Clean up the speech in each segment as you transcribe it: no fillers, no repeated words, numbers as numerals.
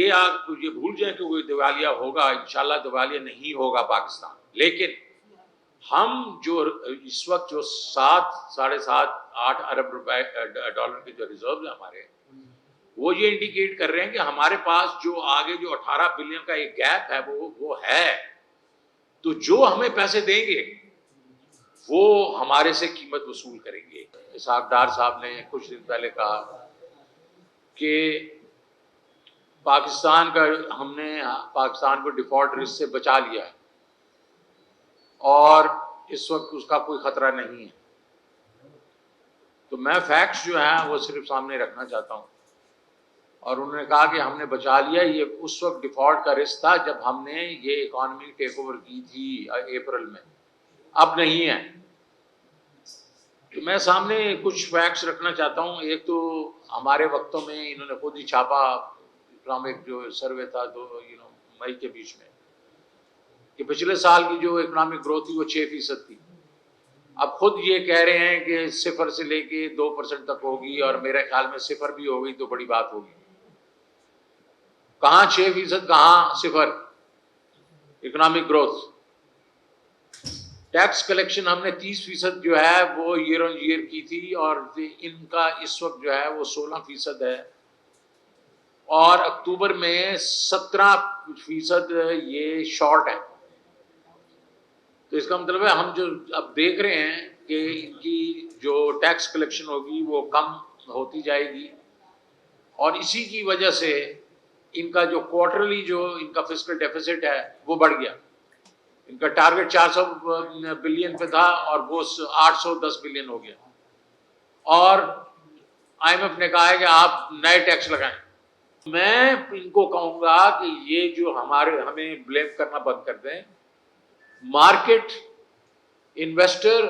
یہ بھول جائیں کہ کوئی دیوالیہ ہوگا، انشاءاللہ دیوالیہ نہیں ہوگا پاکستان، لیکن ہم جو اس وقت جو 7.5-8 ارب ڈالر کے جو ریزرو ہیں ہمارے، وہ یہ انڈیکیٹ کر رہے ہیں کہ ہمارے پاس جو آگے جو 18 بلین کا ایک گیپ ہے وہ ہے، تو جو ہمیں پیسے دیں گے وہ ہمارے سے قیمت وصول کریں گے۔ اسحاق ڈار صاحب نے کچھ دن پہلے کہا کہ ہم نے پاکستان کو ڈیفالٹ رسک سے بچا لیا ہے اور اس وقت اس کا کوئی خطرہ نہیں ہے۔ تو میں فیکٹس جو ہیں وہ صرف سامنے رکھنا چاہتا ہوں، اور انہوں نے کہا کہ ہم نے بچا لیا، یہ اس وقت ڈیفالٹ کا رسک تھا جب ہم نے یہ اکانومی ٹیک اوور کی تھی اپریل میں، اب نہیں ہے۔ تو میں سامنے کچھ فیکٹس رکھنا چاہتا ہوں۔ ایک تو ہمارے وقتوں میں انہوں نے خود ہی چھاپا، اکنامک جو سروے تھا مئی کے بیچ میں، کہ پچھلے سال کی جو اکنامک گروتھ تھی وہ 6% تھی۔ اب خود یہ کہہ رہے ہیں کہ 0 سے لے کے 2% تک ہوگی، اور میرے خیال میں 0 بھی ہوگی تو بڑی بات ہوگی۔ کہاں 6%، کہاں 0 اکنامک گروتھ۔ ٹیکس کلیکشن ہم نے 30% جو ہے وہ ایئر آن ایئر کی تھی، اور ان کا اس وقت جو ہے وہ 16% ہے، اور اکتوبر میں 17% یہ شارٹ ہے۔ تو اس کا مطلب ہے ہم جو اب دیکھ رہے ہیں کہ ان کی جو ٹیکس کلیکشن ہوگی وہ کم ہوتی جائے گی، اور اسی کی وجہ سے ان کا جو کوارٹرلی جو ان کا فسکل ڈیفیسٹ ہے وہ بڑھ گیا۔ ان کا ٹارگٹ 400 بلین پہ تھا اور وہ 810 بلین ہو گیا، اور آئی ایم ایف نے کہا ہے کہ آپ نئے ٹیکس لگائیں۔ میں ان کو کہوں گا کہ یہ جو ہمیں بلیم کرنا بند کر دیں۔ مارکیٹ، انویسٹر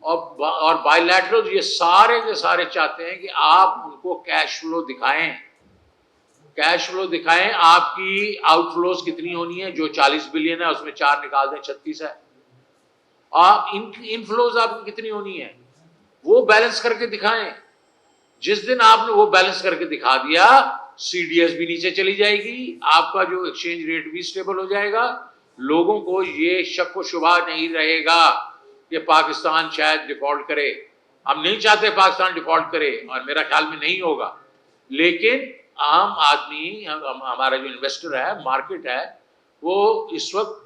اور بائی لیٹرل یہ سارے کے سارے چاہتے ہیں کہ آپ ان کو کیش فلو دکھائیں، کیش فلو دکھائیں۔ آپ کی آؤٹ فلوز کتنی ہونی ہے؟ جو 40 بلین ہے اس میں 4 نکال دیں، 36 ہے۔ آپ ان فلوز آپ کی کتنی ہونی ہے وہ بیلنس کر کے دکھائیں۔ جس دن آپ نے وہ بیلنس کر کے دکھا دیا، سی ڈی ایس بھی نیچے چلی جائے گی، آپ کا جو ایکسچینج ریٹ بھی سٹیبل ہو جائے گا، لوگوں کو یہ شک و شبہ نہیں رہے گا کہ پاکستان شاید ڈیفالٹ کرے۔ ہم نہیں چاہتے پاکستان ڈیفالٹ کرے، اور میرا خیال میں نہیں ہوگا، لیکن عام آدمی، ہمارا جو انویسٹر ہے، مارکیٹ ہے، وہ اس وقت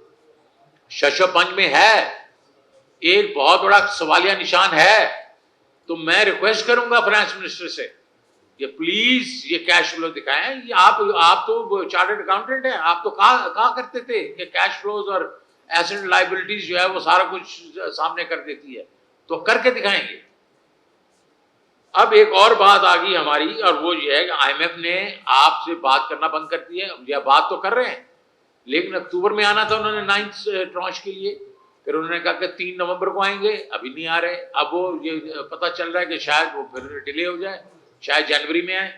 شش و پنج میں ہے، ایک بہت بڑا سوالیہ نشان ہے۔ تو میں ریکویسٹ کروں گا فائنانس منسٹر سے کہ پلیز یہ کیش فلو دکھائیں۔ یہ آپ تو چارٹرڈ اکاؤنٹنٹ ہیں، آپ تو کہا کرتے تھے کہ کیش فلوز اور ایسٹ لائبلٹیز جو ہے وہ سارا کچھ سامنے کر دیتی ہے، تو کر کے دکھائیں گے۔ اب ایک اور بات آ گئی ہماری، اور وہ یہ ہے کہ آئی ایم ایف نے آپ سے بات کرنا بند کر دی ہے۔ یہ بات تو کر رہے ہیں، لیکن اکتوبر میں آنا تھا انہوں نے 9 ٹرانچ کے لیے، پھر انہوں نے کہا کہ 3 نومبر کو آئیں گے، ابھی نہیں آ رہے۔ اب وہ یہ پتہ چل رہا ہے کہ شاید وہ پھر ڈیلے ہو جائے، شاید جنوری میں آئے۔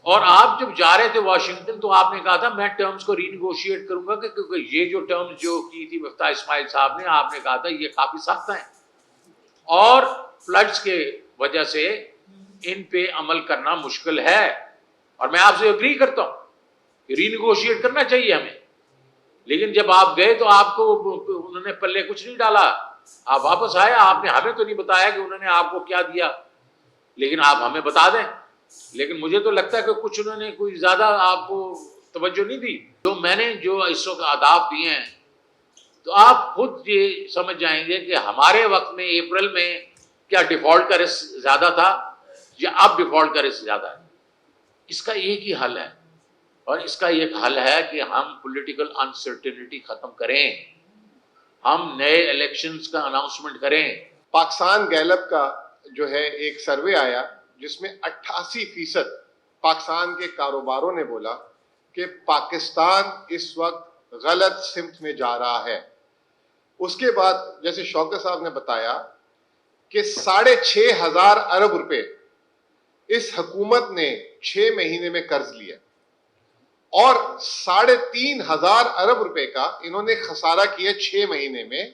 اور آپ جب جا رہے تھے واشنگٹن تو آپ نے کہا تھا میں ٹرمز کو ری نیگوشیٹ کروں گا، کیونکہ یہ جو ٹرمز جو کی تھی مفتاح اسماعیل صاحب نے، آپ نے کہا تھا یہ کافی سخت ہیں، اور فلڈز کے وجہ سے ان پہ عمل کرنا مشکل ہے۔ اور میں آپ سے اگری کرتا ہوں کہ ری نیگوشیٹ کرنا چاہیے ہمیں، لیکن جب آپ گئے تو آپ کو انہوں نے پلے کچھ نہیں ڈالا، آپ واپس آئے، آپ نے ہمیں تو نہیں بتایا کہ انہوں نے آپ کو کیا دیا، لیکن آپ ہمیں بتا دیں۔ لیکن مجھے تو لگتا ہے کہ کچھ انہوں نے کوئی زیادہ آپ کو توجہ نہیں دی۔ جو میں نے جو اس وقت اہداف دیے ہیں، تو آپ خود یہ سمجھ جائیں گے کہ ہمارے وقت میں اپریل میں کیا ڈیفالٹ کا رسک زیادہ تھا یا اب ڈیفالٹ کا رسک زیادہ ہے۔ اس کا ایک ہی حل ہے، اور اس کا ایک حل ہے کہ ہم پولیٹیکل انسرٹینٹی ختم کریں، ہم نئے الیکشنز کا اناؤنسمنٹ کریں۔ پاکستان گیلپ کا جو ہے ایک سروے آیا جس میں 88% پاکستان کے کاروباروں نے بولا کہ پاکستان اس وقت غلط سمت میں جا رہا ہے۔ اس کے بعد جیسے شوکت صاحب نے بتایا کہ 6,500 ارب روپے اس حکومت نے 6 مہینے میں قرض لیا، اور 3,500 ارب روپے کا انہوں نے خسارہ کیا 6 مہینے میں۔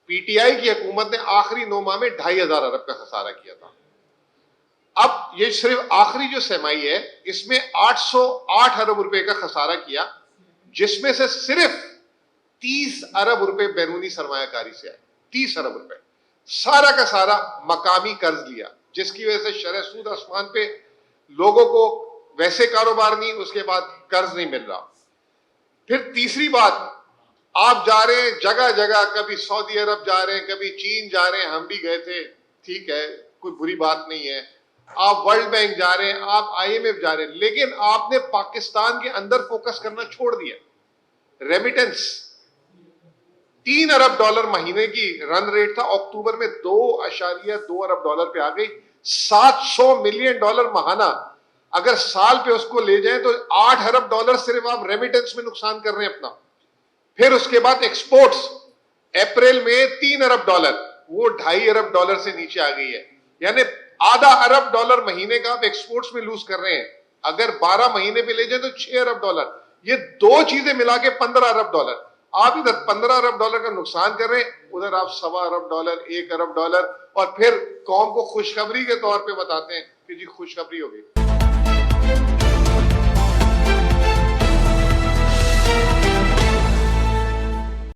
پی ٹی آئی کی حکومت نے آخری 9 ماہ میں 2,500 ارب کا خسارہ کیا تھا۔ اب یہ صرف آخری جو سرمائی ہے اس میں 808 ارب روپے کا خسارہ کیا، جس میں سے صرف 30 ارب روپے بیرونی سرمایہ کاری سے آئے، 30 ارب روپے، سارا کا سارا مقامی قرض لیا، جس کی وجہ سے شرح سود آسمان پہ، لوگوں کو ویسے کاروبار نہیں، اس کے بعد قرض نہیں مل رہا۔ پھر تیسری بات، آپ جا رہے ہیں جگہ جگہ، کبھی سعودی عرب جا رہے ہیں، کبھی چین جا رہے ہیں، ہم بھی گئے تھے، ٹھیک ہے، کوئی بری بات نہیں ہے، آپ ورلڈ بینک جا رہے ہیں، آپ آئی ایم ایف جا رہے ہیں، لیکن آپ نے پاکستان کے اندر فوکس کرنا چھوڑ دیا۔ ریمیٹنس 3 ارب ڈالر مہینے کی رن ریٹ تھا، اکتوبر میں 2.2 ارب ڈالر پہ آ گئی، 700 ملین ڈالر ماہانہ، اگر سال پہ اس کو لے جائیں تو 8 ارب ڈالر صرف آپ ریمیٹنس میں نقصان کر رہے ہیں اپنا۔ پھر اس کے بعد ایکسپورٹس اپریل میں 3 ارب ڈالر، وہ 2.5 ارب ڈالر سے نیچے آ گئی ہے، یعنی آدھا ارب ڈالر مہینے کا آپ ایکسپورٹس میں لوز کر رہے ہیں۔ اگر 12 مہینے پہ لے جائیں تو 6 ارب ڈالر، یہ دو چیزیں ملا کے 15 ارب ڈالر۔ آپ ادھر 15 ارب ڈالر کا نقصان کر رہے ہیں، ادھر آپ 1.25 ارب ڈالر، 1 ارب ڈالر، اور پھر قوم کو خوشخبری کے طور پہ بتاتے ہیں کہ جی خوشخبری ہو گئی۔